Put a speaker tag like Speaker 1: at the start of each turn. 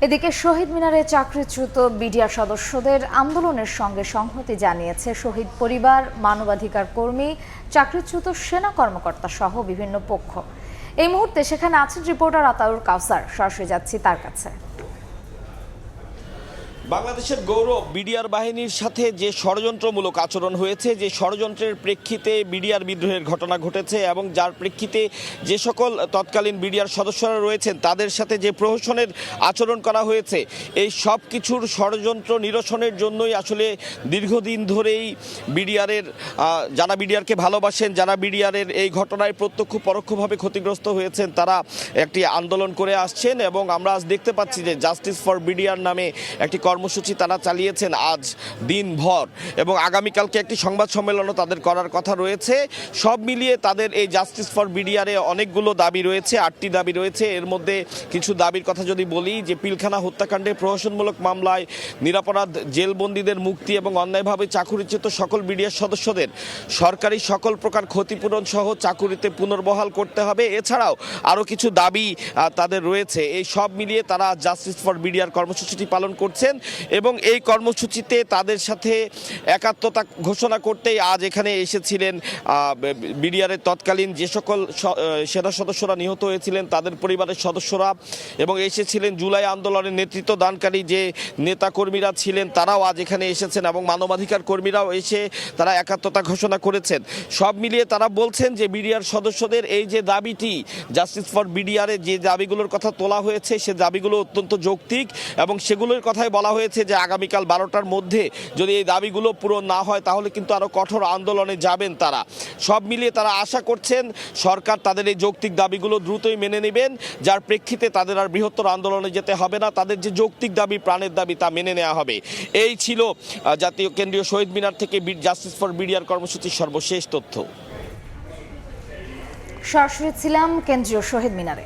Speaker 1: এদিকে শহীদ মিনারে চাকরিচ্যুত বিডিআর সদস্যদের আন্দোলনের সঙ্গে সংহতি জানিয়েছে শহীদ পরিবার, মানবাধিকার কর্মী, চাকরিচ্যুত সেনা কর্মকর্তা সহ বিভিন্ন পক্ষ। এই মুহূর্তে সেখানে আছেন রিপোর্টার আতাউর কাউসার। সরাসরি যাচ্ছি তার কাছে।
Speaker 2: বাংলাদেশের গৌরব বিডিআর বাহিনীর সাথে যে ষড়যন্ত্রমূলক আচরণ হয়েছে, যে ষড়যন্ত্রের প্রেক্ষিতে বিডিআর বিদ্রোহের ঘটনা ঘটেছে এবং যার প্রেক্ষিতে যে সকল তৎকালীন বিডিআর সদস্যরা রয়েছেন তাদের সাথে যে প্রহসনের আচরণ করা হয়েছে, এই সব কিছুর ষড়যন্ত্র নিরসনের জন্যই আসলে দীর্ঘদিন ধরেই বিডিআরের যারা বিডিআরকে ভালোবাসেন, যারা বিডিআরের এই ঘটনায় প্রত্যক্ষ পরোক্ষভাবে ক্ষতিগ্রস্ত হয়েছেন, তারা একটি আন্দোলন করে আসছেন। এবং আমরা আজ দেখতে পাচ্ছি যে জাস্টিস ফর বিডিআর নামে একটি কর্মসূচি তারা চালিয়েছেন আজ দিনভর, এবং আগামীকালকে একটি সংবাদ সম্মেলনও তাদের করার কথা রয়েছে। সব মিলিয়ে তাদের এই জাস্টিস ফর বিডিআরে অনেকগুলো দাবি রয়েছে, 8টি দাবি রয়েছে। এর মধ্যে কিছু দাবির কথা যদি বলি, যে পিলখানা হত্যাকাণ্ডে প্রহসনমূলক মামলায় নিরপরাধ জেলবন্দীদের মুক্তি এবং অন্যায়ভাবে চাকুরিচ্যুত সকল বিডিআর সদস্যদের সরকারি সকল প্রকার ক্ষতিপূরণ সহ চাকুরিতে পুনর্বহাল করতে হবে। এছাড়াও আরও কিছু দাবি তাদের রয়েছে। এই সব মিলিয়ে তারা জাস্টিস ফর বিডিআর কর্মসূচিটি পালন করছেন এবং এই কর্মসূচিতে তাদের সাথে একাত্মতা ঘোষণা করতেই আজ এখানে এসেছিলেন বিডিআরের তৎকালীন যে সকল সেনা সদস্যরা নিহত হয়েছিলেন তাদের পরিবারের সদস্যরা, এবং এসেছিলেন জুলাই আন্দোলনের নেতৃত্ব দানকারী যে নেতাকর্মীরা ছিলেন তারাও আজ এখানে এসেছেন, এবং মানবাধিকার কর্মীরাও এসে তারা একাত্মতা ঘোষণা করেছেন। সব মিলিয়ে তারা বলছেন যে বিডিআর সদস্যদের এই যে দাবিটি, জাস্টিস ফর বিডিআরে যে দাবিগুলোর কথা তোলা হয়েছে, সে দাবিগুলো অত্যন্ত যৌক্তিক, এবং সেগুলোর কথাই বলা হয়েছে যে আগামীকাল 12টার মধ্যে যদি এই দাবিগুলো পূরণ না হয় তাহলে কিন্তু আরও কঠোর আন্দোলনে যাবেন তারা। সব মিলিয়ে তারা আশা করছেন সরকার তাদের এই যৌক্তিক দাবিগুলো দ্রুতই মেনে নেবেন, যার প্রেক্ষিতে তাদের আর বৃহত্তর আন্দোলনে যেতে হবে না, তাদের যে যৌক্তিক দাবি, প্রাণের দাবি, তা মেনে নেওয়া হবে। এই ছিল জাতীয় কেন্দ্রীয় শহীদ মিনার থেকে জাস্টিস ফর বিডিআর কর্মসূচির সর্বশেষ তথ্য।
Speaker 1: সরাসরি ছিলাম কেন্দ্রীয় শহীদ মিনারে।